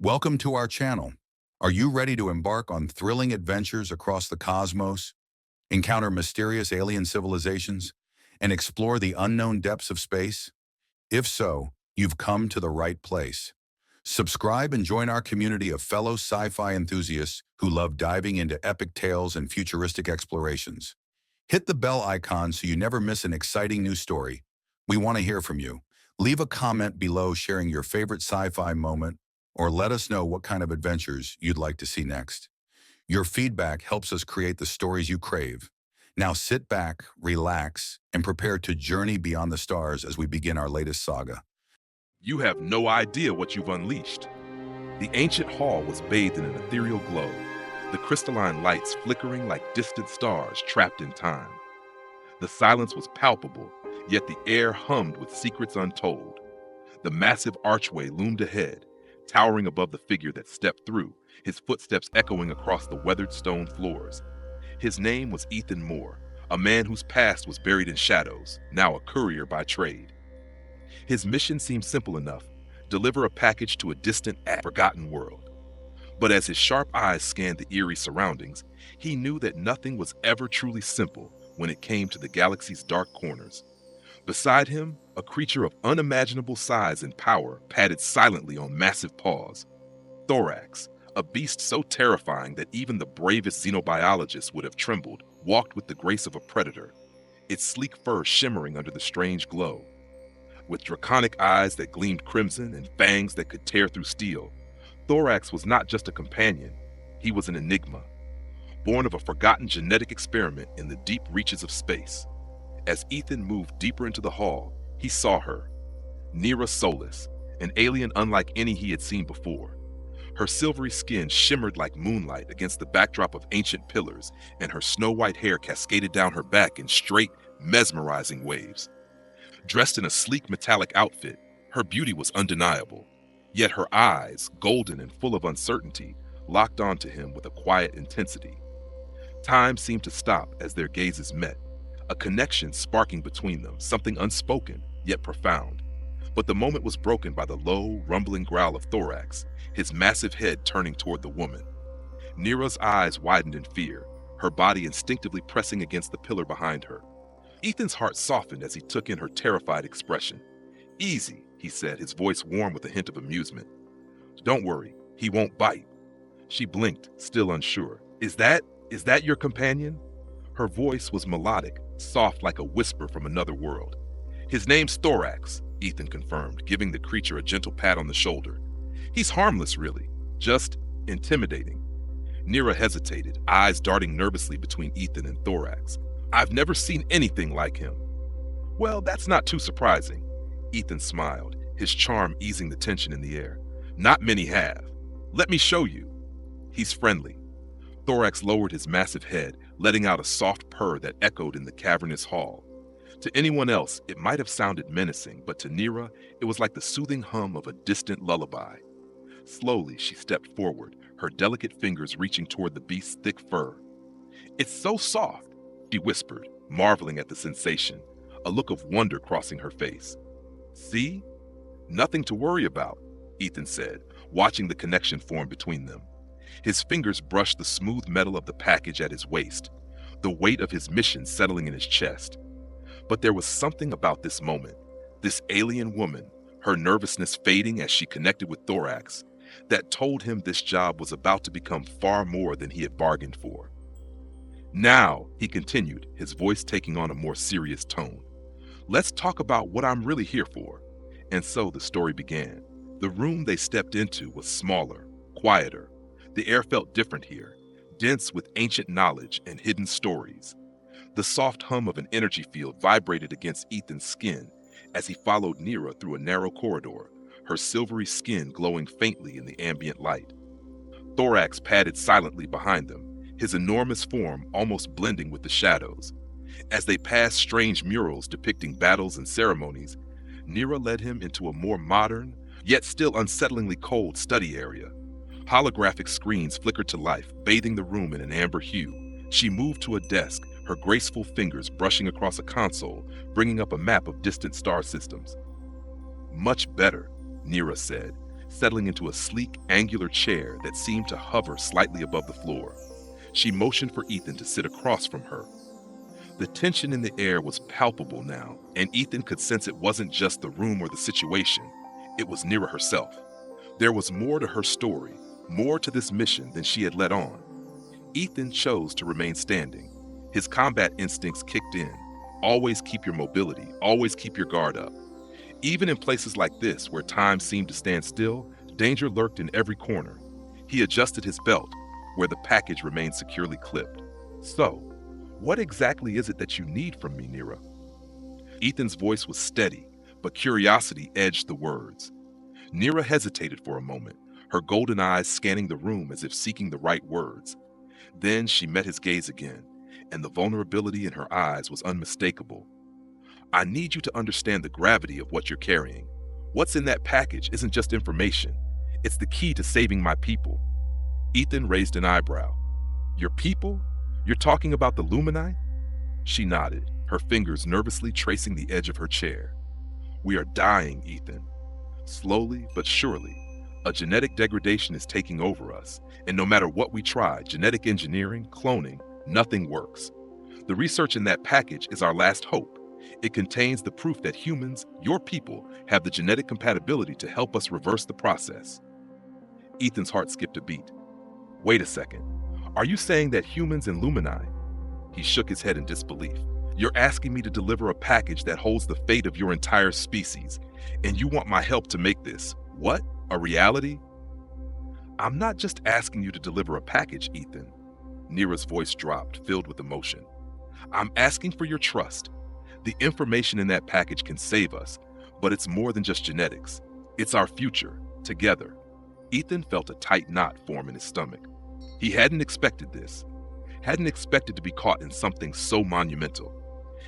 Welcome to our channel. Are you ready to embark on thrilling adventures across the cosmos, encounter mysterious alien civilizations, and explore the unknown depths of space? If so, you've come to the right place. Subscribe and join our community of fellow sci-fi enthusiasts who love diving into epic tales and futuristic explorations. Hit the bell icon so you never miss an exciting new story. We want to hear from you. Leave a comment below sharing your favorite sci-fi moment, or let us know what kind of adventures you'd like to see next. Your feedback helps us create the stories you crave. Now sit back, relax, and prepare to journey beyond the stars as we begin our latest saga. You have no idea what you've unleashed. The ancient hall was bathed in an ethereal glow, the crystalline lights flickering like distant stars trapped in time. The silence was palpable, yet the air hummed with secrets untold. The massive archway loomed ahead, towering above the figure that stepped through, his footsteps echoing across the weathered stone floors. His name was Ethan Moore, a man whose past was buried in shadows, now a courier by trade. His mission seemed simple enough: deliver a package to a distant, forgotten world. But as his sharp eyes scanned the eerie surroundings, he knew that nothing was ever truly simple when it came to the galaxy's dark corners. Beside him, a creature of unimaginable size and power padded silently on massive paws. Thorax, a beast so terrifying that even the bravest xenobiologist would have trembled, walked with the grace of a predator, its sleek fur shimmering under the strange glow. With draconic eyes that gleamed crimson and fangs that could tear through steel, Thorax was not just a companion, he was an enigma, born of a forgotten genetic experiment in the deep reaches of space. As Ethan moved deeper into the hall, he saw her, Nira Solis, an alien unlike any he had seen before. Her silvery skin shimmered like moonlight against the backdrop of ancient pillars, and her snow-white hair cascaded down her back in straight, mesmerizing waves. Dressed in a sleek metallic outfit, her beauty was undeniable, yet her eyes, golden and full of uncertainty, locked onto him with a quiet intensity. Time seemed to stop as their gazes met, a connection sparking between them, something unspoken, yet profound. But the moment was broken by the low, rumbling growl of Thorax, his massive head turning toward the woman. Nira's eyes widened in fear, her body instinctively pressing against the pillar behind her. Ethan's heart softened as he took in her terrified expression. "Easy," he said, his voice warm with a hint of amusement. "Don't worry, he won't bite." She blinked, still unsure. Is that your companion?" Her voice was melodic, soft like a whisper from another world. "His name's Thorax," Ethan confirmed, giving the creature a gentle pat on the shoulder. "He's harmless, really, just intimidating." Nira hesitated, eyes darting nervously between Ethan and Thorax. "I've never seen anything like him." "Well, that's not too surprising." Ethan smiled, his charm easing the tension in the air. "Not many have. Let me show you." "He's friendly." Thorax lowered his massive head, letting out a soft purr that echoed in the cavernous hall. To anyone else, it might have sounded menacing, but to Nira, it was like the soothing hum of a distant lullaby. Slowly, she stepped forward, her delicate fingers reaching toward the beast's thick fur. "It's so soft," she whispered, marveling at the sensation, a look of wonder crossing her face. "See? Nothing to worry about," Ethan said, watching the connection form between them. His fingers brushed the smooth metal of the package at his waist, the weight of his mission settling in his chest. But there was something about this moment, this alien woman, her nervousness fading as she connected with Thorax, that told him this job was about to become far more than he had bargained for. "Now," he continued, his voice taking on a more serious tone, "let's talk about what I'm really here for." And so the story began. The room they stepped into was smaller, quieter. The air felt different here, dense with ancient knowledge and hidden stories. The soft hum of an energy field vibrated against Ethan's skin as he followed Nira through a narrow corridor, her silvery skin glowing faintly in the ambient light. Thorax padded silently behind them, his enormous form almost blending with the shadows. As they passed strange murals depicting battles and ceremonies, Nira led him into a more modern, yet still unsettlingly cold study area. Holographic screens flickered to life, bathing the room in an amber hue. She moved to a desk, her graceful fingers brushing across a console, bringing up a map of distant star systems. "Much better," Nira said, settling into a sleek, angular chair that seemed to hover slightly above the floor. She motioned for Ethan to sit across from her. The tension in the air was palpable now, and Ethan could sense it wasn't just the room or the situation. It was Nira herself. There was more to her story, more to this mission than she had let on. Ethan chose to remain standing. His combat instincts kicked in. Always keep your mobility, always keep your guard up. Even in places like this, where time seemed to stand still, danger lurked in every corner. He adjusted his belt, where the package remained securely clipped. So, what exactly is it that you need from me, Nira? Ethan's voice was steady, but curiosity edged the words. Nira hesitated for a moment, her golden eyes scanning the room as if seeking the right words. Then she met his gaze again, and the vulnerability in her eyes was unmistakable. I need you to understand the gravity of what you're carrying. What's in that package isn't just information. It's the key to saving my people. Ethan raised an eyebrow. Your people? You're talking about the Lumini? She nodded, her fingers nervously tracing the edge of her chair. We are dying, Ethan. Slowly but surely, a genetic degradation is taking over us, and no matter what we try, genetic engineering, cloning, nothing works. The research in that package is our last hope. It contains the proof that humans, your people, have the genetic compatibility to help us reverse the process. Ethan's heart skipped a beat. Wait a second. Are you saying that humans and Lumini? He shook his head in disbelief. You're asking me to deliver a package that holds the fate of your entire species, and you want my help to make this, what, a reality? I'm not just asking you to deliver a package, Ethan. Nira's voice dropped, filled with emotion. I'm asking for your trust. The information in that package can save us, but it's more than just genetics. It's our future, together. Ethan felt a tight knot form in his stomach. He hadn't expected this, hadn't expected to be caught in something so monumental.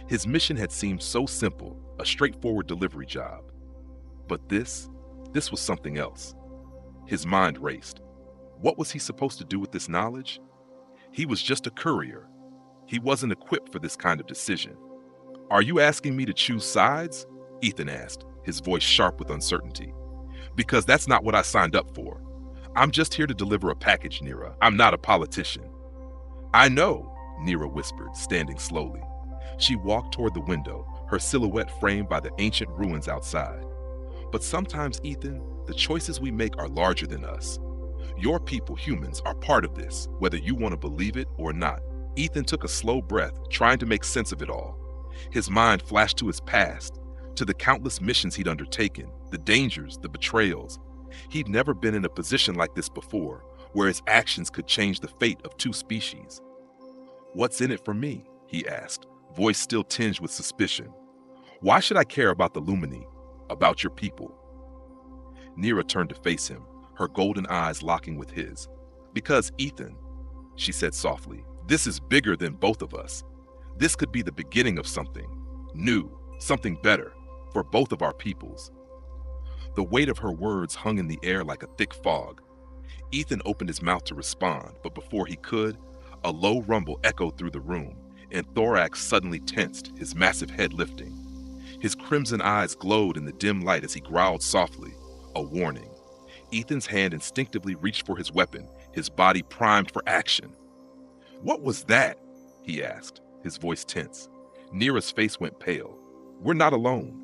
His mission had seemed so simple, a straightforward delivery job. But this was something else. His mind raced. What was he supposed to do with this knowledge? He was just a courier. He wasn't equipped for this kind of decision. Are you asking me to choose sides? Ethan asked, his voice sharp with uncertainty. Because that's not what I signed up for. I'm just here to deliver a package, Nira. I'm not a politician. I know, Nira whispered, standing slowly. She walked toward the window, her silhouette framed by the ancient ruins outside. But sometimes, Ethan, the choices we make are larger than us. Your people, humans, are part of this, whether you want to believe it or not. Ethan took a slow breath, trying to make sense of it all. His mind flashed to his past, to the countless missions he'd undertaken, the dangers, the betrayals. He'd never been in a position like this before, where his actions could change the fate of two species. What's in it for me? He asked, voice still tinged with suspicion. Why should I care about the Lumini, about your people? Nira turned to face him, her golden eyes locking with his. Because, Ethan, she said softly, this is bigger than both of us. This could be the beginning of something new, something better, for both of our peoples. The weight of her words hung in the air like a thick fog. Ethan opened his mouth to respond, but before he could, a low rumble echoed through the room, and Thorax suddenly tensed, his massive head lifting. His crimson eyes glowed in the dim light as he growled softly, a warning. Ethan's hand instinctively reached for his weapon, his body primed for action. What was that? He asked, his voice tense. Nira's face went pale. We're not alone.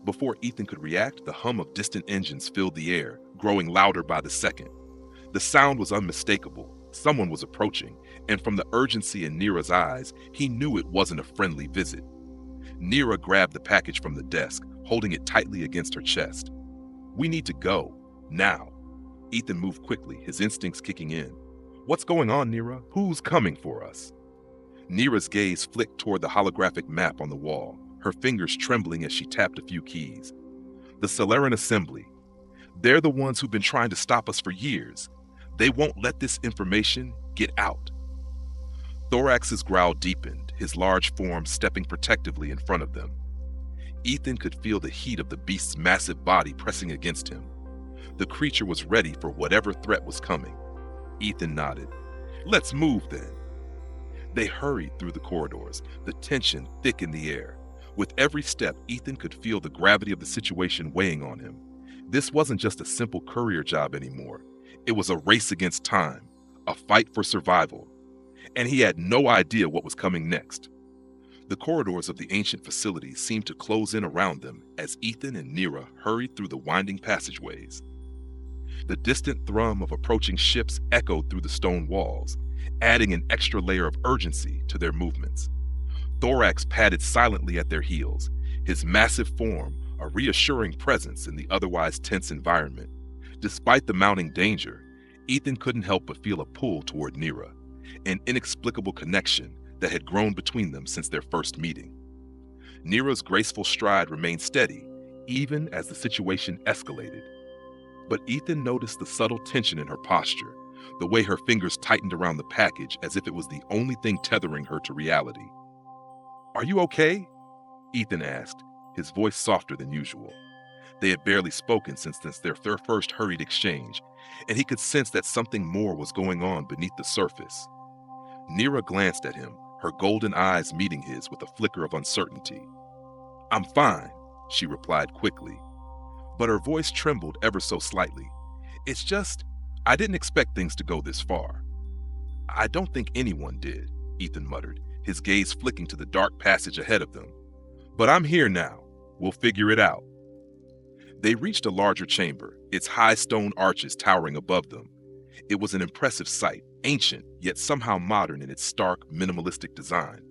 Before Ethan could react, the hum of distant engines filled the air, growing louder by the second. The sound was unmistakable. Someone was approaching, and from the urgency in Nira's eyes, he knew it wasn't a friendly visit. Nira grabbed the package from the desk, holding it tightly against her chest. We need to go, now. Ethan moved quickly, his instincts kicking in. What's going on, Nira? Who's coming for us? Nira's gaze flicked toward the holographic map on the wall, her fingers trembling as she tapped a few keys. The Celaren Assembly. They're the ones who've been trying to stop us for years. They won't let this information get out. Thorax's growl deepened, his large form stepping protectively in front of them. Ethan could feel the heat of the beast's massive body pressing against him. The creature was ready for whatever threat was coming. Ethan nodded. Let's move then. They hurried through the corridors, the tension thick in the air. With every step, Ethan could feel the gravity of the situation weighing on him. This wasn't just a simple courier job anymore. It was a race against time, a fight for survival, and he had no idea what was coming next. The corridors of the ancient facility seemed to close in around them as Ethan and Nira hurried through the winding passageways. The distant thrum of approaching ships echoed through the stone walls, adding an extra layer of urgency to their movements. Thorax padded silently at their heels, his massive form a reassuring presence in the otherwise tense environment. Despite the mounting danger, Ethan couldn't help but feel a pull toward Nira, an inexplicable connection that had grown between them since their first meeting. Nira's graceful stride remained steady, even as the situation escalated. But Ethan noticed the subtle tension in her posture, the way her fingers tightened around the package as if it was the only thing tethering her to reality. "Are you okay?" Ethan asked, his voice softer than usual. They had barely spoken since their first hurried exchange, and he could sense that something more was going on beneath the surface. Nira glanced at him, her golden eyes meeting his with a flicker of uncertainty. "I'm fine," she replied quickly, but her voice trembled ever so slightly. "It's just, I didn't expect things to go this far." "I don't think anyone did," Ethan muttered, his gaze flicking to the dark passage ahead of them. "But I'm here now. We'll figure it out." They reached a larger chamber, its high stone arches towering above them. It was an impressive sight, ancient, yet somehow modern in its stark, minimalistic design.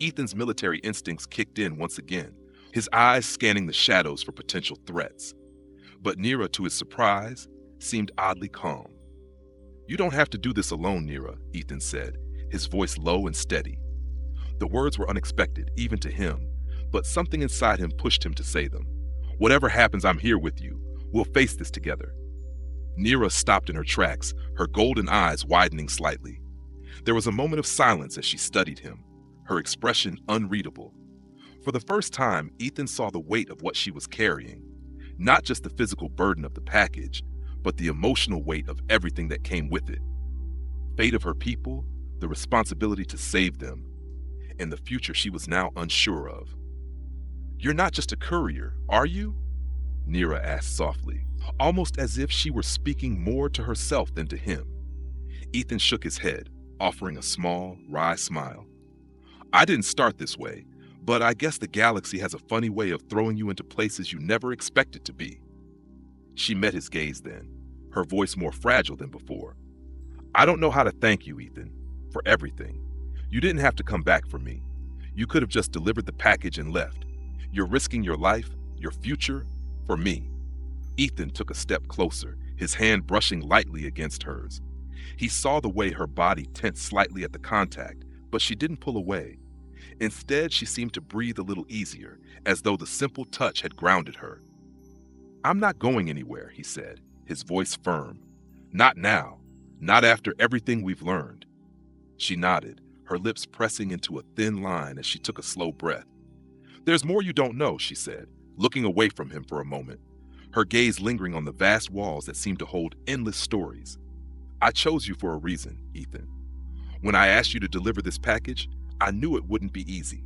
Ethan's military instincts kicked in once again, his eyes scanning the shadows for potential threats. But Nira, to his surprise, seemed oddly calm. "You don't have to do this alone, Nira," Ethan said, his voice low and steady. The words were unexpected, even to him, but something inside him pushed him to say them. "Whatever happens, I'm here with you. We'll face this together." Nira stopped in her tracks, her golden eyes widening slightly. There was a moment of silence as she studied him, her expression unreadable. For the first time, Ethan saw the weight of what she was carrying, not just the physical burden of the package, but the emotional weight of everything that came with it. Fate of her people, the responsibility to save them, and the future she was now unsure of. "You're not just a courier, are you?" Nira asked softly, almost as if she were speaking more to herself than to him. Ethan shook his head, offering a small, wry smile. "I didn't start this way, but I guess the galaxy has a funny way of throwing you into places you never expected to be." She met his gaze then, her voice more fragile than before. "I don't know how to thank you, Ethan, for everything. You didn't have to come back for me. You could have just delivered the package and left. You're risking your life, your future, for me." Ethan took a step closer, his hand brushing lightly against hers. He saw the way her body tensed slightly at the contact, but she didn't pull away. Instead, she seemed to breathe a little easier, as though the simple touch had grounded her. "I'm not going anywhere," he said, his voice firm. "Not now. Not after everything we've learned." She nodded, her lips pressing into a thin line as she took a slow breath. "There's more you don't know," she said, looking away from him for a moment, her gaze lingering on the vast walls that seemed to hold endless stories. "I chose you for a reason, Ethan. When I asked you to deliver this package, I knew it wouldn't be easy,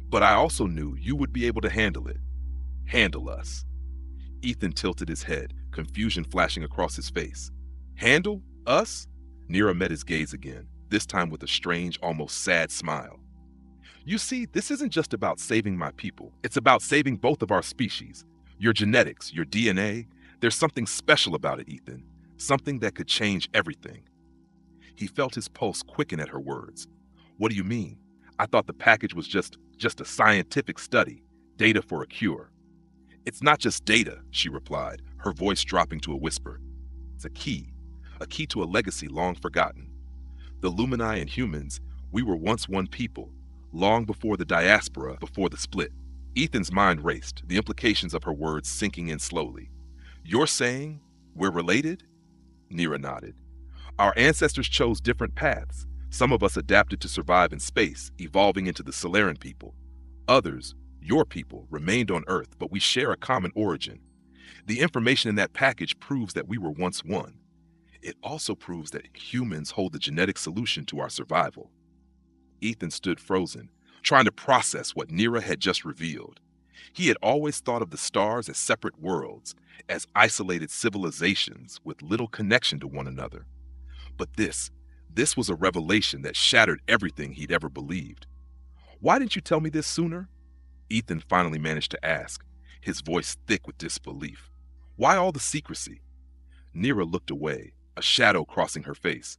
but I also knew you would be able to handle it. Handle us." Ethan tilted his head, confusion flashing across his face. "Handle us?" Nira met his gaze again, this time with a strange, almost sad smile. "You see, this isn't just about saving my people. It's about saving both of our species. Your genetics, your DNA, there's something special about it, Ethan. Something that could change everything." He felt his pulse quicken at her words. "What do you mean? I thought the package was just a scientific study, data for a cure." "It's not just data," she replied, her voice dropping to a whisper. "It's a key to a legacy long forgotten. The Lumini and humans, we were once one people, long before the diaspora, before the split." Ethan's mind raced, the implications of her words sinking in slowly. "You're saying we're related?" Nira nodded. "Our ancestors chose different paths. Some of us adapted to survive in space, evolving into the Celaren people. Others, your people, remained on Earth, but we share a common origin. The information in that package proves that we were once one. It also proves that humans hold the genetic solution to our survival." Ethan stood frozen, trying to process what Nira had just revealed. He had always thought of the stars as separate worlds, as isolated civilizations with little connection to one another. But this was a revelation that shattered everything he'd ever believed. Why didn't you tell me this sooner? Ethan finally managed to ask, his voice thick with disbelief. Why all the secrecy? Nira looked away, a shadow crossing her face.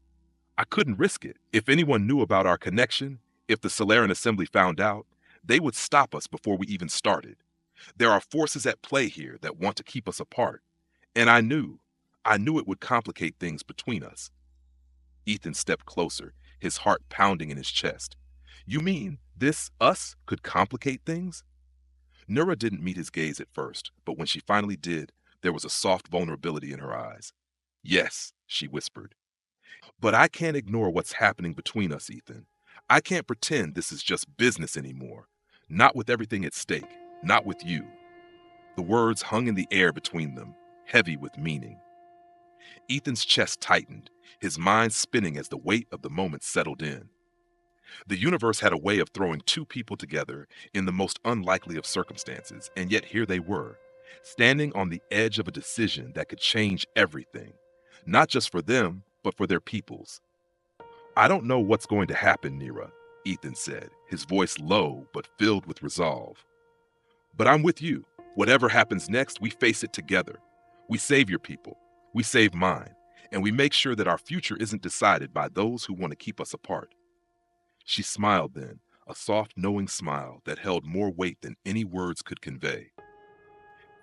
I couldn't risk it. If anyone knew about our connection, if the Celaren Assembly found out, they would stop us before we even started. There are forces at play here that want to keep us apart. And I knew it would complicate things between us. Ethan stepped closer, his heart pounding in his chest. You mean this us could complicate things? Nura didn't meet his gaze at first, but when she finally did, there was a soft vulnerability in her eyes. Yes, she whispered. But I can't ignore what's happening between us, Ethan. I can't pretend this is just business anymore. Not with everything at stake. Not with you. The words hung in the air between them, heavy with meaning. Ethan's chest tightened, his mind spinning as the weight of the moment settled in. The universe had a way of throwing two people together in the most unlikely of circumstances, and yet here they were, standing on the edge of a decision that could change everything, not just for them, but for their peoples. I don't know what's going to happen, Nira, Ethan said, his voice low but filled with resolve. But I'm with you. Whatever happens next, we face it together. We save your people. We save mine. And we make sure that our future isn't decided by those who want to keep us apart. She smiled then, a soft, knowing smile that held more weight than any words could convey.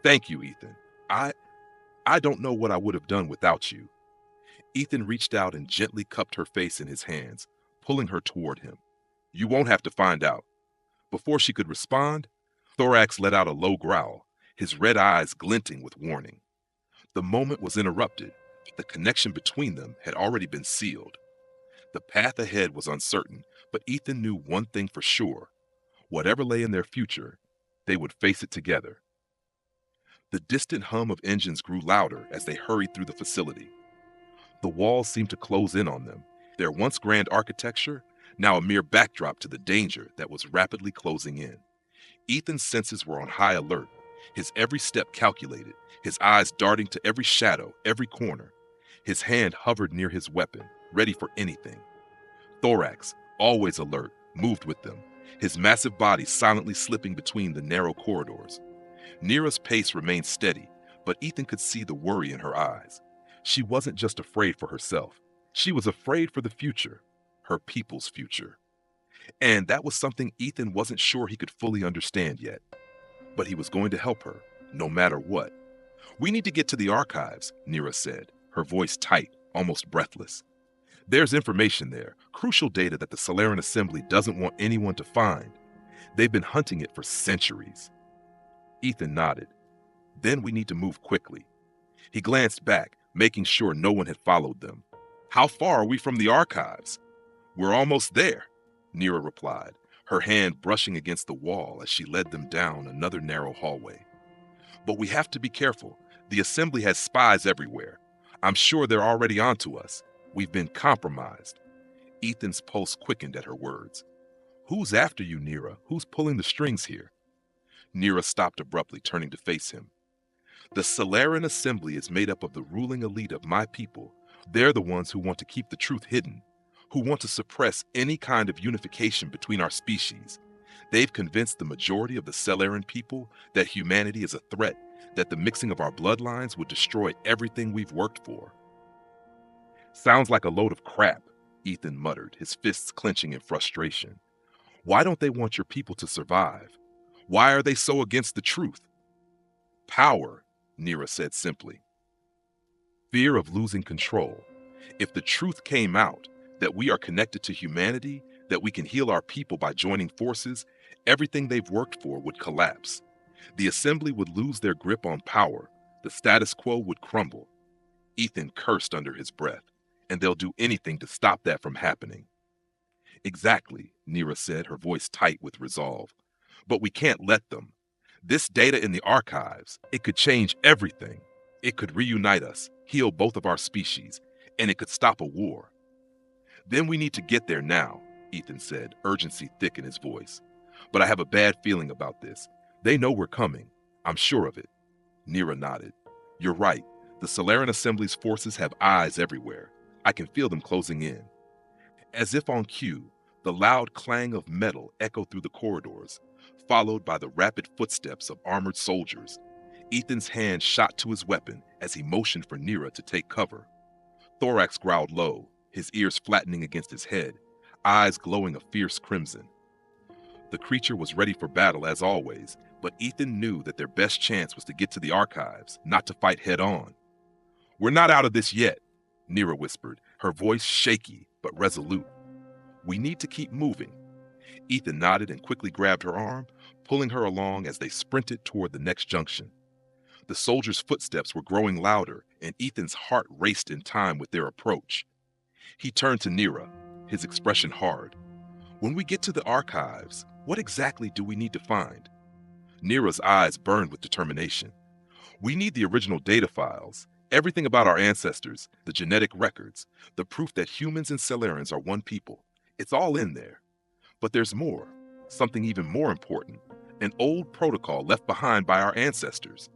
Thank you, Ethan. I don't know what I would have done without you. Ethan reached out and gently cupped her face in his hands, pulling her toward him. You won't have to find out. Before she could respond, Thorax let out a low growl, his red eyes glinting with warning. The moment was interrupted. The connection between them had already been sealed. The path ahead was uncertain, but Ethan knew one thing for sure. Whatever lay in their future, they would face it together. The distant hum of engines grew louder as they hurried through the facility. The walls seemed to close in on them, their once grand architecture now a mere backdrop to the danger that was rapidly closing in. Ethan's senses were on high alert, his every step calculated, his eyes darting to every shadow, every corner. His hand hovered near his weapon, ready for anything. Thorax, always alert, moved with them, his massive body silently slipping between the narrow corridors. Nira's pace remained steady, but Ethan could see the worry in her eyes. She wasn't just afraid for herself. She was afraid for the future, her people's future. And that was something Ethan wasn't sure he could fully understand yet. But he was going to help her, no matter what. We need to get to the archives, Nira said, her voice tight, almost breathless. There's information there, crucial data that the Celaren Assembly doesn't want anyone to find. They've been hunting it for centuries. Ethan nodded. Then we need to move quickly. He glanced back, making sure no one had followed them. How far are we from the archives? We're almost there, Nira replied, her hand brushing against the wall as she led them down another narrow hallway. But we have to be careful. The assembly has spies everywhere. I'm sure they're already onto us. We've been compromised. Ethan's pulse quickened at her words. Who's after you, Nira? Who's pulling the strings here? Nira stopped abruptly, turning to face him. The Celaren Assembly is made up of the ruling elite of my people. They're the ones who want to keep the truth hidden, who want to suppress any kind of unification between our species. They've convinced the majority of the Celaren people that humanity is a threat, that the mixing of our bloodlines would destroy everything we've worked for. Sounds like a load of crap, Ethan muttered, his fists clenching in frustration. Why don't they want your people to survive? Why are they so against the truth? Power, Nira said simply. Fear of losing control. If the truth came out, that we are connected to humanity, that we can heal our people by joining forces, everything they've worked for would collapse. The assembly would lose their grip on power. The status quo would crumble. Ethan cursed under his breath, and they'll do anything to stop that from happening. Exactly, Nira said, her voice tight with resolve. But we can't let them. This data in the archives, it could change everything. It could reunite us, heal both of our species, and it could stop a war. Then we need to get there now, Ethan said, urgency thick in his voice. But I have a bad feeling about this. They know we're coming. I'm sure of it. Nira nodded. You're right. The Celaren Assembly's forces have eyes everywhere. I can feel them closing in. As if on cue, the loud clang of metal echoed through the corridors, followed by the rapid footsteps of armored soldiers. Ethan's hand shot to his weapon as he motioned for Nira to take cover. Thorax growled low, his ears flattening against his head, eyes glowing a fierce crimson. The creature was ready for battle as always, but Ethan knew that their best chance was to get to the archives, not to fight head-on. We're not out of this yet, Nira whispered, her voice shaky but resolute. We need to keep moving. Ethan nodded and quickly grabbed her arm, pulling her along as they sprinted toward the next junction. The soldiers' footsteps were growing louder, and Ethan's heart raced in time with their approach. He turned to Nira, his expression hard. When we get to the archives, what exactly do we need to find? Nira's eyes burned with determination. We need the original data files, everything about our ancestors, the genetic records, the proof that humans and Celarens are one people. It's all in there. But there's more, something even more important, an old protocol left behind by our ancestors.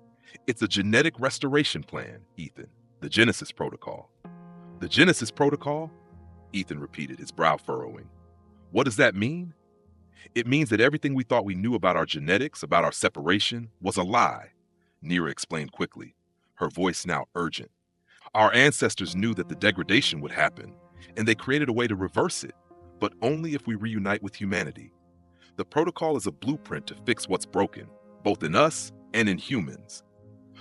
It's a genetic restoration plan, Ethan, the Genesis Protocol. The Genesis Protocol? Ethan repeated, his brow furrowing. What does that mean? It means that everything we thought we knew about our genetics, about our separation, was a lie, Nira explained quickly, her voice now urgent. Our ancestors knew that the degradation would happen, and they created a way to reverse it, but only if we reunite with humanity. The protocol is a blueprint to fix what's broken, both in us and in humans.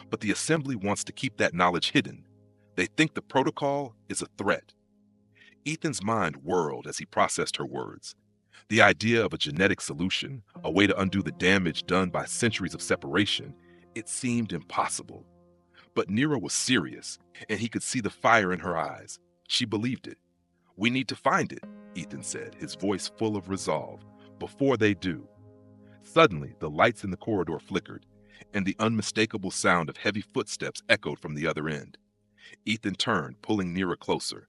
But the Assembly wants to keep that knowledge hidden. They think the protocol is a threat. Ethan's mind whirled as he processed her words. The idea of a genetic solution, a way to undo the damage done by centuries of separation, it seemed impossible. But Nira was serious, and he could see the fire in her eyes. She believed it. We need to find it, Ethan said, his voice full of resolve, before they do. Suddenly, the lights in the corridor flickered, and the unmistakable sound of heavy footsteps echoed from the other end. Ethan turned, pulling Nira closer.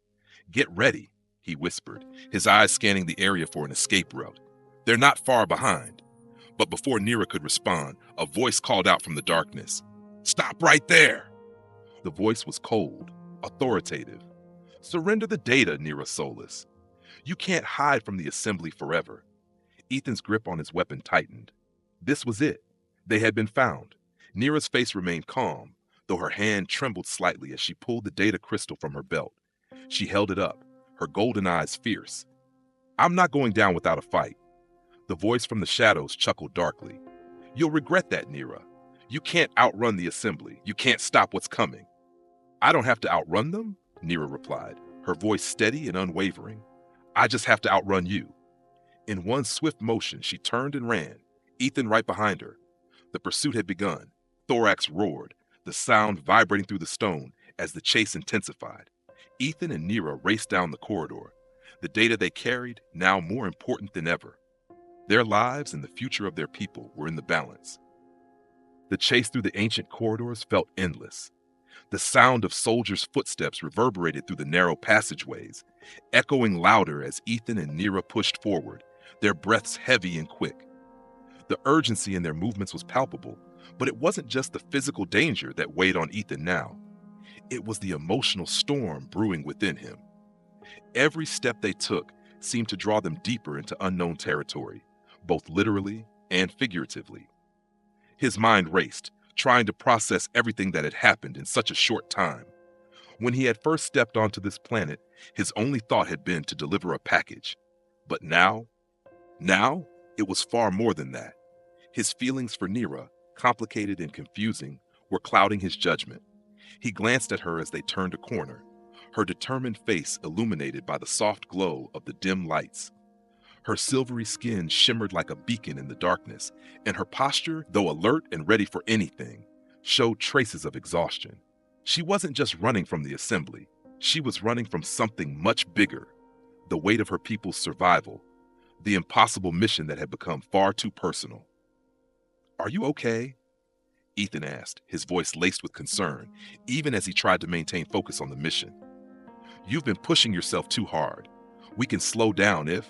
Get ready, he whispered, his eyes scanning the area for an escape route. They're not far behind. But before Nira could respond, a voice called out from the darkness. Stop right there! The voice was cold, authoritative. Surrender the data, Nira Solis. You can't hide from the Assembly forever. Ethan's grip on his weapon tightened. This was it. They had been found. Nira's face remained calm, though her hand trembled slightly as she pulled the data crystal from her belt. She held it up, her golden eyes fierce. I'm not going down without a fight. The voice from the shadows chuckled darkly. You'll regret that, Nira. You can't outrun the Assembly. You can't stop what's coming. I don't have to outrun them, Nira replied, her voice steady and unwavering. I just have to outrun you. In one swift motion, she turned and ran, Ethan right behind her. The pursuit had begun. Thorax roared, the sound vibrating through the stone as the chase intensified. Ethan and Nira raced down the corridor, the data they carried now more important than ever. Their lives and the future of their people were in the balance. The chase through the ancient corridors felt endless. The sound of soldiers' footsteps reverberated through the narrow passageways, echoing louder as Ethan and Nira pushed forward, their breaths heavy and quick. The urgency in their movements was palpable, but it wasn't just the physical danger that weighed on Ethan now. It was the emotional storm brewing within him. Every step they took seemed to draw them deeper into unknown territory, both literally and figuratively. His mind raced, trying to process everything that had happened in such a short time. When he had first stepped onto this planet, his only thought had been to deliver a package. But now it was far more than that. His feelings for Nira, complicated and confusing, were clouding his judgment. He glanced at her as they turned a corner, her determined face illuminated by the soft glow of the dim lights. Her silvery skin shimmered like a beacon in the darkness, and her posture, though alert and ready for anything, showed traces of exhaustion. She wasn't just running from the Assembly. She was running from something much bigger, the weight of her people's survival, the impossible mission that had become far too personal. Are you okay? Ethan asked, his voice laced with concern, even as he tried to maintain focus on the mission. You've been pushing yourself too hard. We can slow down if...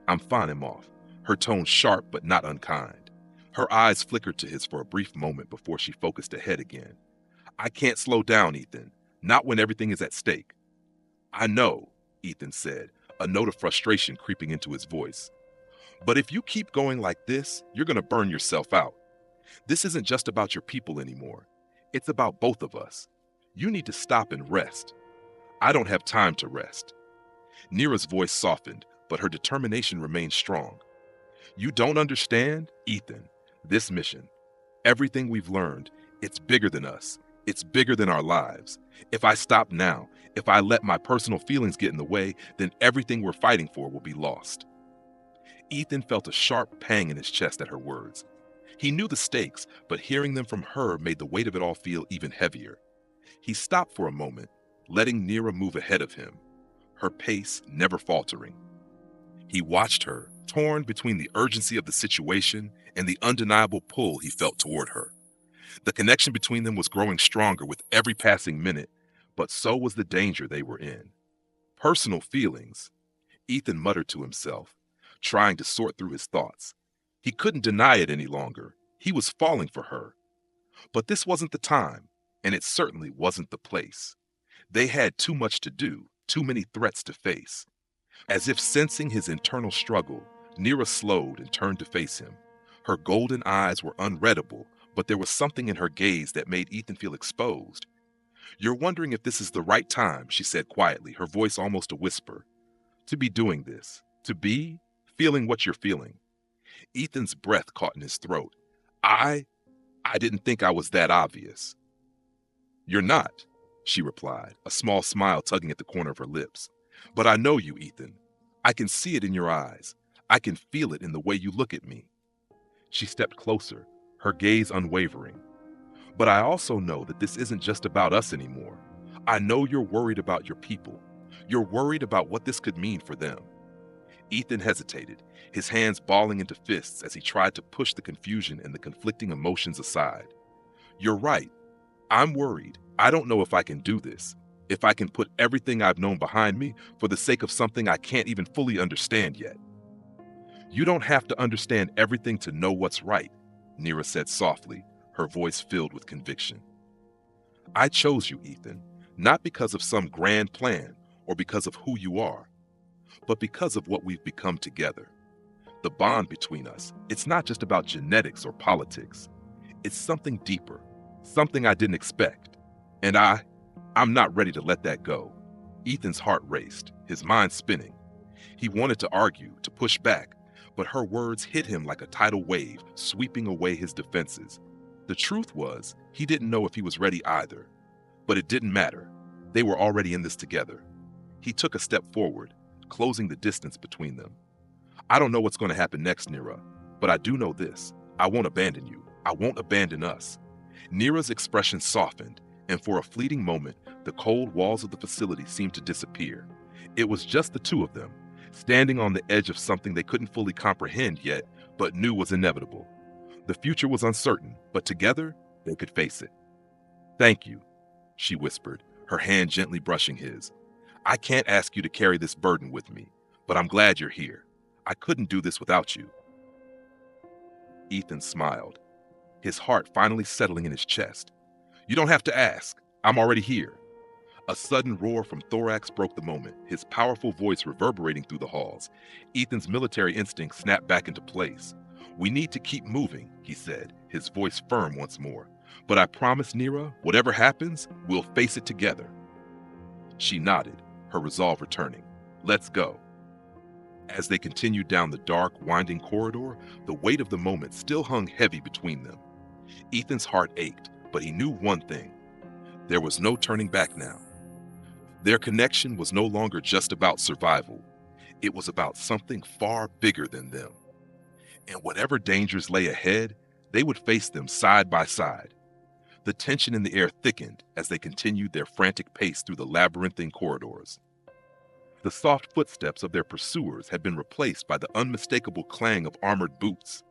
I'm fine, I'm off, her tone sharp but not unkind. Her eyes flickered to his for a brief moment before she focused ahead again. I can't slow down, Ethan. Not when everything is at stake. I know, Ethan said, a note of frustration creeping into his voice. But if you keep going like this, you're going to burn yourself out. This isn't just about your people anymore. It's about both of us. You need to stop and rest. I don't have time to rest. Nira's voice softened, but her determination remained strong. You don't understand, Ethan. This mission, everything we've learned, it's bigger than us. It's bigger than our lives. If I stop now, if I let my personal feelings get in the way, then everything we're fighting for will be lost. Ethan felt a sharp pang in his chest at her words. He knew the stakes, but hearing them from her made the weight of it all feel even heavier. He stopped for a moment, letting Nira move ahead of him, her pace never faltering. He watched her, torn between the urgency of the situation and the undeniable pull he felt toward her. The connection between them was growing stronger with every passing minute, but so was the danger they were in. Personal feelings, Ethan muttered to himself, trying to sort through his thoughts. He couldn't deny it any longer. He was falling for her. But this wasn't the time, and it certainly wasn't the place. They had too much to do, too many threats to face. As if sensing his internal struggle, Nira slowed and turned to face him. Her golden eyes were unreadable, but there was something in her gaze that made Ethan feel exposed. You're wondering if this is the right time, she said quietly, her voice almost a whisper. To be doing this, to be feeling what you're feeling. Ethan's breath caught in his throat. I didn't think I was that obvious. You're not, she replied, a small smile tugging at the corner of her lips. But I know you, Ethan. I can see it in your eyes. I can feel it in the way you look at me. She stepped closer, her gaze unwavering. But I also know that this isn't just about us anymore. I know you're worried about your people. You're worried about what this could mean for them. Ethan hesitated, his hands balling into fists as he tried to push the confusion and the conflicting emotions aside. You're right. I'm worried. I don't know if I can do this, if I can put everything I've known behind me for the sake of something I can't even fully understand yet. You don't have to understand everything to know what's right, Nira said softly, her voice filled with conviction. I chose you, Ethan, not because of some grand plan or because of who you are, but because of what we've become together. The bond between us, it's not just about genetics or politics. It's something deeper, something I didn't expect. And I'm not ready to let that go. Ethan's heart raced, his mind spinning. He wanted to argue, to push back, but her words hit him like a tidal wave, sweeping away his defenses. The truth was, he didn't know if he was ready either. But it didn't matter. They were already in this together. He took a step forward, closing the distance between them. I don't know what's going to happen next, Nira, but I do know this. I won't abandon you. I won't abandon us. Nira's expression softened, and for a fleeting moment, the cold walls of the facility seemed to disappear. It was just the two of them, standing on the edge of something they couldn't fully comprehend yet, but knew was inevitable. The future was uncertain, but together, they could face it. Thank you, she whispered, her hand gently brushing his. I can't ask you to carry this burden with me, but I'm glad you're here. I couldn't do this without you. Ethan smiled, his heart finally settling in his chest. You don't have to ask. I'm already here. A sudden roar from Thorax broke the moment, his powerful voice reverberating through the halls. Ethan's military instinct snapped back into place. We need to keep moving, he said, his voice firm once more. But I promise, Nira, whatever happens, we'll face it together. She nodded, her resolve returning. Let's go. As they continued down the dark, winding corridor, the weight of the moment still hung heavy between them. Ethan's heart ached, but he knew one thing. There was no turning back now. Their connection was no longer just about survival. It was about something far bigger than them. And whatever dangers lay ahead, they would face them side by side. The tension in the air thickened as they continued their frantic pace through the labyrinthine corridors. The soft footsteps of their pursuers had been replaced by the unmistakable clang of armored boots.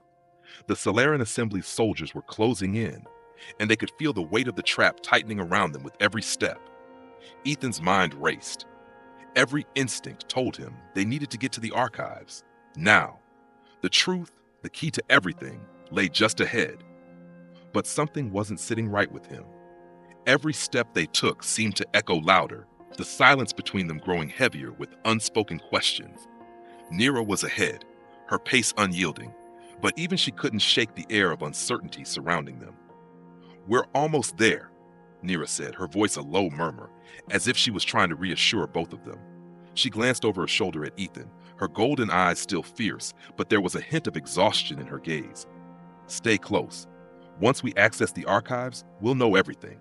The Celaren Assembly's soldiers were closing in, and they could feel the weight of the trap tightening around them with every step. Ethan's mind raced. Every instinct told him they needed to get to the archives. Now. The truth, the key to everything, lay just ahead. But something wasn't sitting right with him. Every step they took seemed to echo louder, the silence between them growing heavier with unspoken questions. Nira was ahead, her pace unyielding, but even she couldn't shake the air of uncertainty surrounding them. "We're almost there," Nira said, her voice a low murmur, as if she was trying to reassure both of them. She glanced over her shoulder at Ethan, her golden eyes still fierce, but there was a hint of exhaustion in her gaze. "Stay close. Once we access the archives, we'll know everything."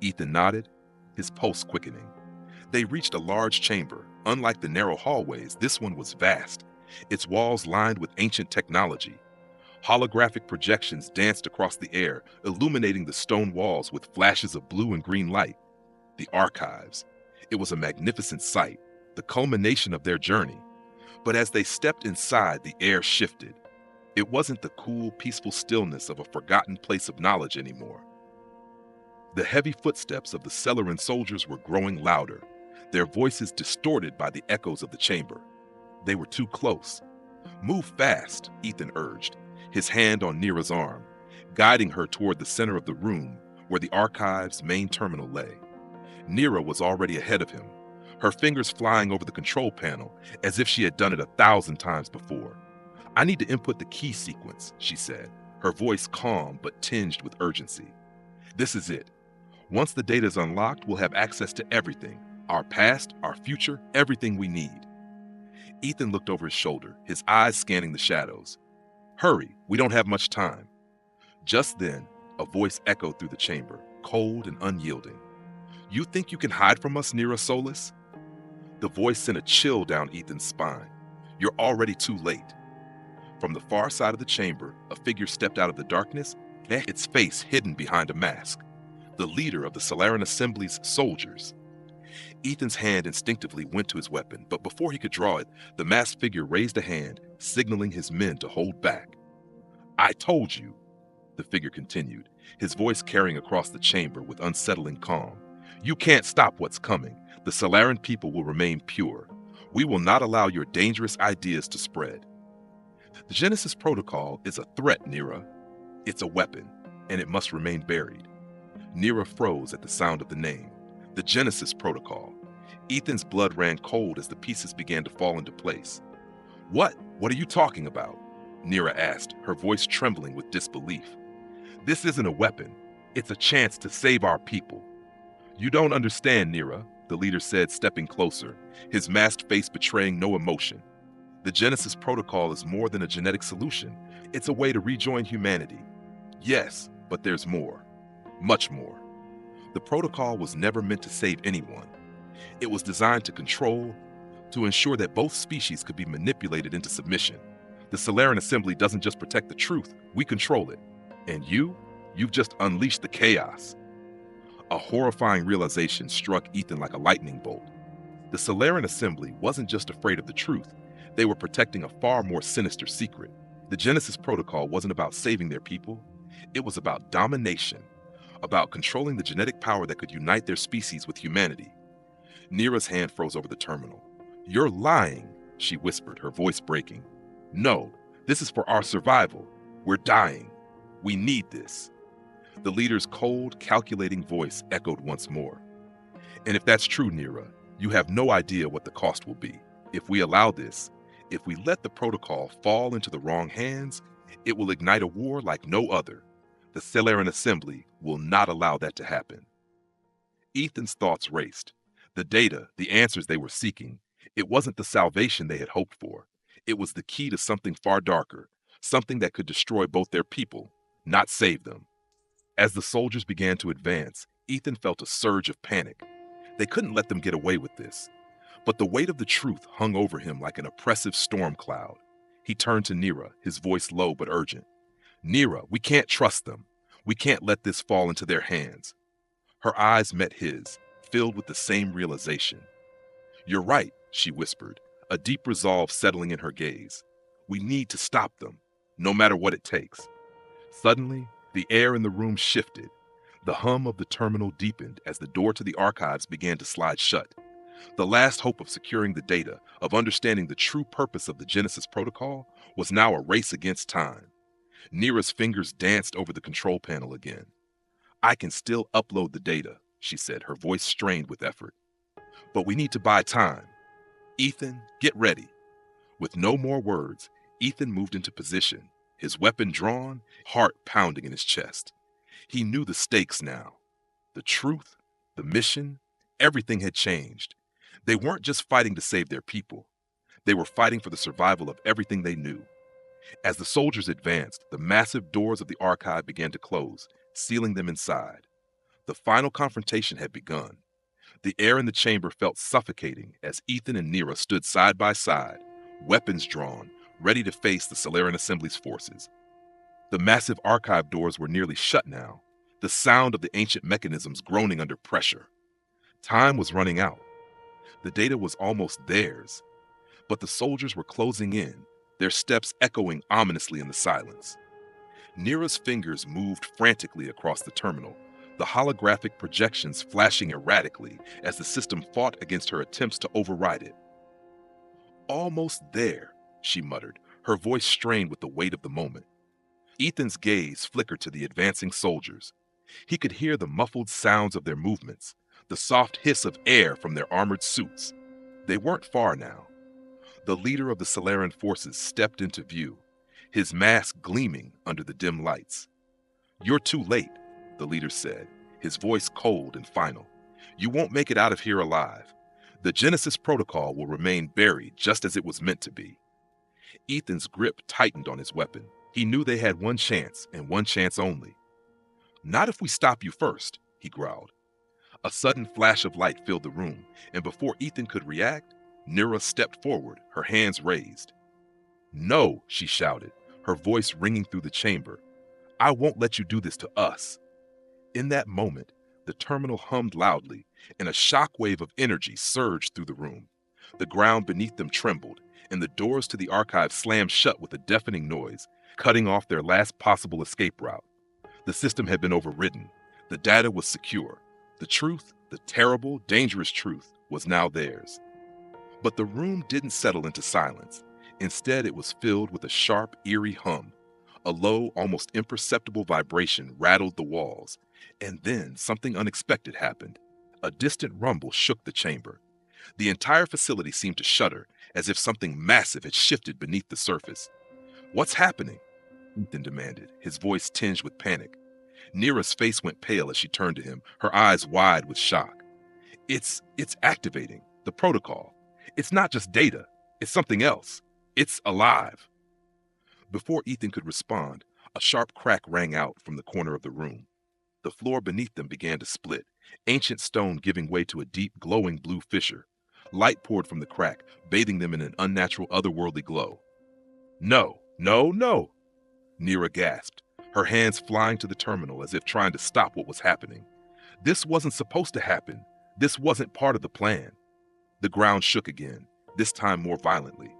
Ethan nodded, his pulse quickening. They reached a large chamber. Unlike the narrow hallways, this one was vast, its walls lined with ancient technology. Holographic projections danced across the air, illuminating the stone walls with flashes of blue and green light. The archives. It was a magnificent sight, the culmination of their journey. But as they stepped inside, the air shifted. It wasn't the cool, peaceful stillness of a forgotten place of knowledge anymore. The heavy footsteps of the Celaren soldiers were growing louder, their voices distorted by the echoes of the chamber. They were too close. "Move fast," Ethan urged, his hand on Nira's arm, guiding her toward the center of the room where the archive's main terminal lay. Nira was already ahead of him, her fingers flying over the control panel as if she had done it 1,000 times before. "I need to input the key sequence," she said, her voice calm but tinged with urgency. "This is it. Once the data is unlocked, we'll have access to everything. Our past, our future, everything we need." Ethan looked over his shoulder, his eyes scanning the shadows. "Hurry, we don't have much time." Just then, a voice echoed through the chamber, cold and unyielding. "You think you can hide from us, Nira Solis?" The voice sent a chill down Ethan's spine. "You're already too late." From the far side of the chamber, a figure stepped out of the darkness, its face hidden behind a mask. The leader of the Celaren Assembly's soldiers. Ethan's hand instinctively went to his weapon, but before he could draw it, the masked figure raised a hand, signaling his men to hold back. "I told you," the figure continued, his voice carrying across the chamber with unsettling calm. "You can't stop what's coming. The Celaren people will remain pure. We will not allow your dangerous ideas to spread." "The Genesis Protocol is a threat, Nira. It's a weapon, and it must remain buried." Nira froze at the sound of the name. The Genesis Protocol. Ethan's blood ran cold as the pieces began to fall into place. What are you talking about?" Nira asked, her voice trembling with disbelief. "This isn't a weapon. It's a chance to save our people." "You don't understand, Nira," the leader said, stepping closer, his masked face betraying no emotion. "The Genesis Protocol is more than a genetic solution. It's a way to rejoin humanity. Yes, but there's more. Much more. The protocol was never meant to save anyone. It was designed to control, to ensure that both species could be manipulated into submission. The Celaren Assembly doesn't just protect the truth, we control it. And you've just unleashed the chaos." A horrifying realization struck Ethan like a lightning bolt. The Celaren Assembly wasn't just afraid of the truth, they were protecting a far more sinister secret. The Genesis Protocol wasn't about saving their people, it was about domination, about controlling the genetic power that could unite their species with humanity. Nira's hand froze over the terminal. "You're lying," she whispered, her voice breaking. "No, this is for our survival. We're dying. We need this." The leader's cold, calculating voice echoed once more. "And if that's true, Nira, you have no idea what the cost will be. If we allow this, if we let the protocol fall into the wrong hands, it will ignite a war like no other. The Celaren Assembly will not allow that to happen." Ethan's thoughts raced. The data, the answers they were seeking, it wasn't the salvation they had hoped for. It was the key to something far darker, something that could destroy both their people, not save them. As the soldiers began to advance, Ethan felt a surge of panic. They couldn't let them get away with this. But the weight of the truth hung over him like an oppressive storm cloud. He turned to Nira, his voice low but urgent. "Nira, we can't trust them. We can't let this fall into their hands." Her eyes met his, filled with the same realization. "You're right," she whispered, a deep resolve settling in her gaze. "We need to stop them, no matter what it takes." Suddenly, the air in the room shifted. The hum of the terminal deepened as the door to the archives began to slide shut. The last hope of securing the data, of understanding the true purpose of the Genesis Protocol, was now a race against time. Nira's fingers danced over the control panel again. "I can still upload the data," she said, her voice strained with effort. "But we need to buy time. Ethan, get ready." With no more words, Ethan moved into position, his weapon drawn, heart pounding in his chest. He knew the stakes now. The truth, the mission, everything had changed. They weren't just fighting to save their people. They were fighting for the survival of everything they knew. As the soldiers advanced, the massive doors of the archive began to close, sealing them inside. The final confrontation had begun. The air in the chamber felt suffocating as Ethan and Nira stood side by side, weapons drawn, ready to face the Celaren Assembly's forces. The massive archive doors were nearly shut now, the sound of the ancient mechanisms groaning under pressure. Time was running out. The data was almost theirs, but the soldiers were closing in, their steps echoing ominously in the silence. Nira's fingers moved frantically across the terminal, the holographic projections flashing erratically as the system fought against her attempts to override it. "Almost there," she muttered, her voice strained with the weight of the moment. Ethan's gaze flickered to the advancing soldiers. He could hear the muffled sounds of their movements, the soft hiss of air from their armored suits. They weren't far now. The leader of the Celaren forces stepped into view, his mask gleaming under the dim lights. "You're too late," the leader said, his voice cold and final. "You won't make it out of here alive. The Genesis protocol will remain buried just as it was meant to be." Ethan's grip tightened on his weapon. He knew they had one chance, and one chance only. "Not if we stop you first," he growled. A sudden flash of light filled the room, and before Ethan could react, Nira stepped forward, her hands raised. "No," she shouted, her voice ringing through the chamber. "I won't let you do this to us." In that moment, the terminal hummed loudly, and a shockwave of energy surged through the room. The ground beneath them trembled, and the doors to the archive slammed shut with a deafening noise, cutting off their last possible escape route. The system had been overridden. The data was secure. The truth, the terrible, dangerous truth, was now theirs. But the room didn't settle into silence. Instead, it was filled with a sharp, eerie hum. A low, almost imperceptible vibration rattled the walls. And then something unexpected happened. A distant rumble shook the chamber. The entire facility seemed to shudder, as if something massive had shifted beneath the surface. "What's happening?" Ethan demanded, his voice tinged with panic. Nira's face went pale as she turned to him, her eyes wide with shock. It's activating. The protocol. It's not just data. It's something else. It's alive." Before Ethan could respond, a sharp crack rang out from the corner of the room. The floor beneath them began to split, ancient stone giving way to a deep, glowing blue fissure. Light poured from the crack, bathing them in an unnatural, otherworldly glow. "No, no, no!" Nira gasped, her hands flying to the terminal as if trying to stop what was happening. This wasn't supposed to happen. This wasn't part of the plan. The ground shook again, this time more violently.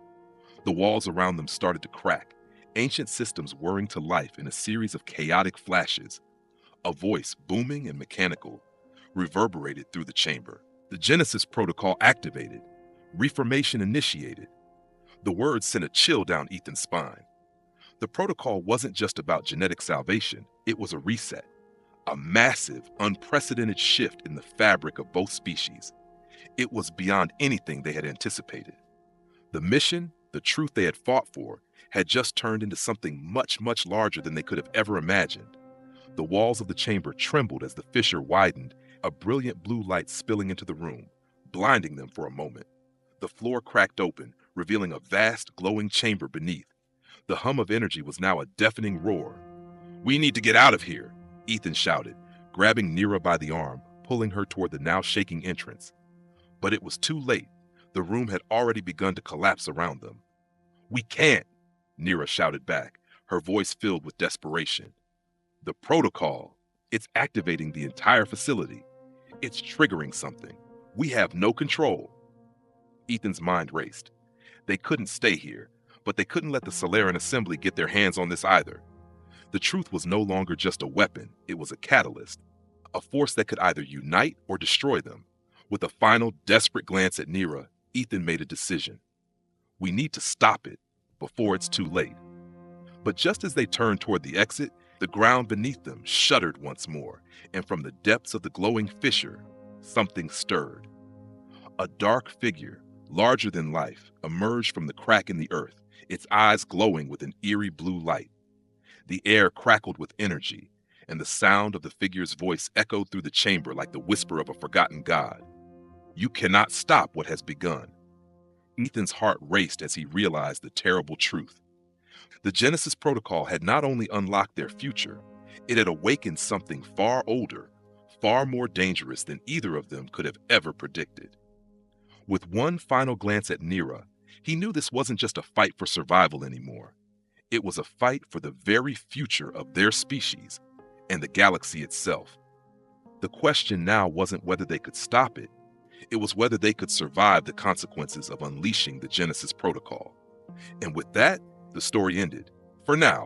The walls around them started to crack, ancient systems whirring to life in a series of chaotic flashes. A voice, booming and mechanical, reverberated through the chamber. The Genesis protocol activated. Reformation initiated. The words sent a chill down Ethan's spine. The protocol wasn't just about genetic salvation, it was a reset. A massive, unprecedented shift in the fabric of both species. It was beyond anything they had anticipated. The mission, the truth they had fought for, had just turned into something much, much larger than they could have ever imagined. The walls of the chamber trembled as the fissure widened, a brilliant blue light spilling into the room, blinding them for a moment. The floor cracked open, revealing a vast, glowing chamber beneath. The hum of energy was now a deafening roar. "We need to get out of here," Ethan shouted, grabbing Nira by the arm, pulling her toward the now shaking entrance. But it was too late. The room had already begun to collapse around them. "We can't," Nira shouted back, her voice filled with desperation. "The protocol. It's activating the entire facility. It's triggering something. We have no control." Ethan's mind raced. They couldn't stay here, but they couldn't let the Celaren Assembly get their hands on this either. The truth was no longer just a weapon, it was a catalyst, a force that could either unite or destroy them. With a final, desperate glance at Nira, Ethan made a decision. "We need to stop it before it's too late." But just as they turned toward the exit, the ground beneath them shuddered once more, and from the depths of the glowing fissure, something stirred. A dark figure, larger than life, emerged from the crack in the earth, its eyes glowing with an eerie blue light. The air crackled with energy, and the sound of the figure's voice echoed through the chamber like the whisper of a forgotten god. You cannot stop what has begun. Ethan's heart raced as he realized the terrible truth. The Genesis Protocol had not only unlocked their future, it had awakened something far older, far more dangerous than either of them could have ever predicted. With one final glance at Nira, he knew this wasn't just a fight for survival anymore. It was a fight for the very future of their species and the galaxy itself. The question now wasn't whether they could stop it. It was whether they could survive the consequences of unleashing the Genesis Protocol. And with that, the story ended. For now,